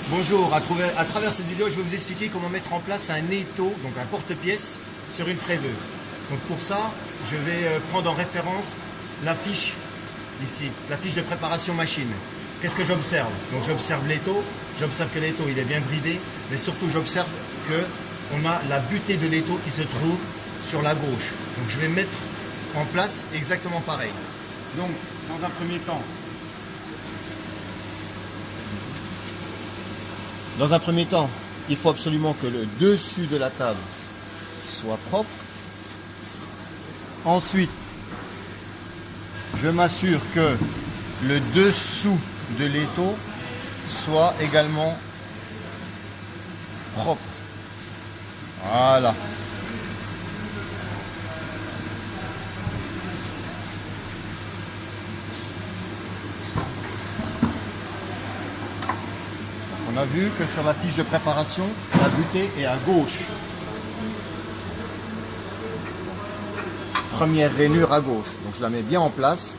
Bonjour, à travers cette vidéo, je vais vous expliquer comment mettre en place un étau, donc un porte-pièce, sur une fraiseuse. Donc pour ça, je vais prendre en référence la fiche ici, la fiche de préparation machine. Qu'est-ce que j'observe? Donc j'observe l'étau, j'observe que l'étau il est bien bridé, mais surtout j'observe qu'on a la butée de l'étau qui se trouve sur la gauche. Donc je vais mettre en place exactement pareil. Donc dans un premier temps, il faut absolument que le dessus de la table soit propre. Ensuite, je m'assure que le dessous de l'étau soit également propre. Voilà. On a vu que sur la fiche de préparation, la butée est à gauche. Première rainure à gauche. Donc je la mets bien en place.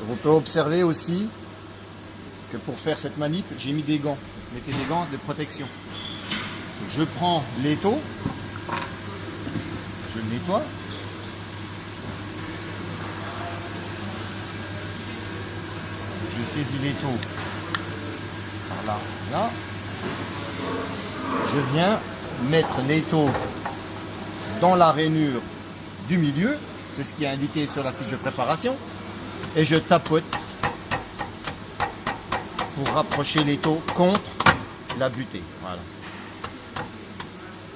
Vous pouvez observer aussi que pour faire cette manip, j'ai mis des gants. Mettez des gants de protection. Donc je prends l'étau, je le nettoie. Je saisis l'étau par là, là. Je viens mettre l'étau dans la rainure du milieu, c'est ce qui est indiqué sur la fiche de préparation, et je tapote pour rapprocher l'étau contre la butée. Voilà.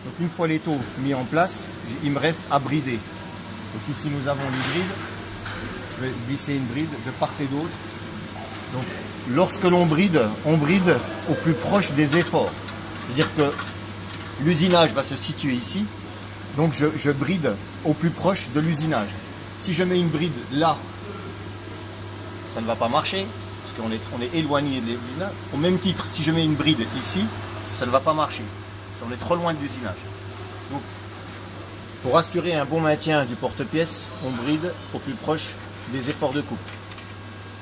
Donc une fois l'étau mis en place, il me reste à brider. Donc ici nous avons les brides. Je vais glisser une bride de part et d'autre. Donc lorsque l'on bride, on bride au plus proche des efforts. C'est-à-dire que l'usinage va se situer ici. Donc je bride au plus proche de l'usinage. Si je mets une bride là, ça ne va pas marcher, parce qu'on est éloigné de l'usinage. Au même titre, si je mets une bride ici, ça ne va pas marcher. On est trop loin de l'usinage. Donc, pour assurer un bon maintien du porte-pièce, on bride au plus proche des efforts de coupe.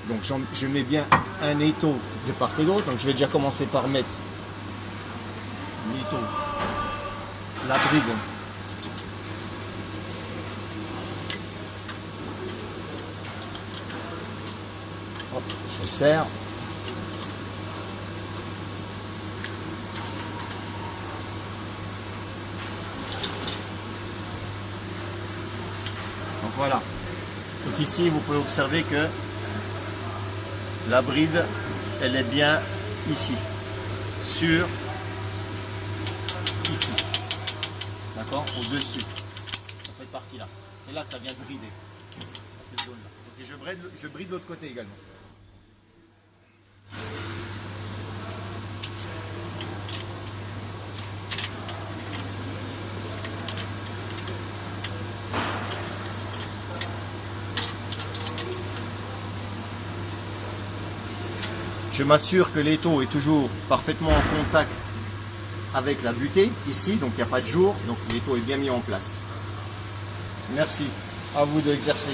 Donc je mets bien un étau de part et d'autre. Donc je vais déjà commencer par mettre l'étau, la bride. Hop, je serre. Donc voilà. Donc ici, vous pouvez observer que la bride, elle est bien ici, sur ici, d'accord, au-dessus, dans cette partie-là. C'est là que ça vient brider, dans cette zone-là. Et je bride l'autre côté également. Je m'assure que l'étau est toujours parfaitement en contact avec la butée, ici, donc il n'y a pas de jour, donc l'étau est bien mis en place. Merci, à vous d'exercer.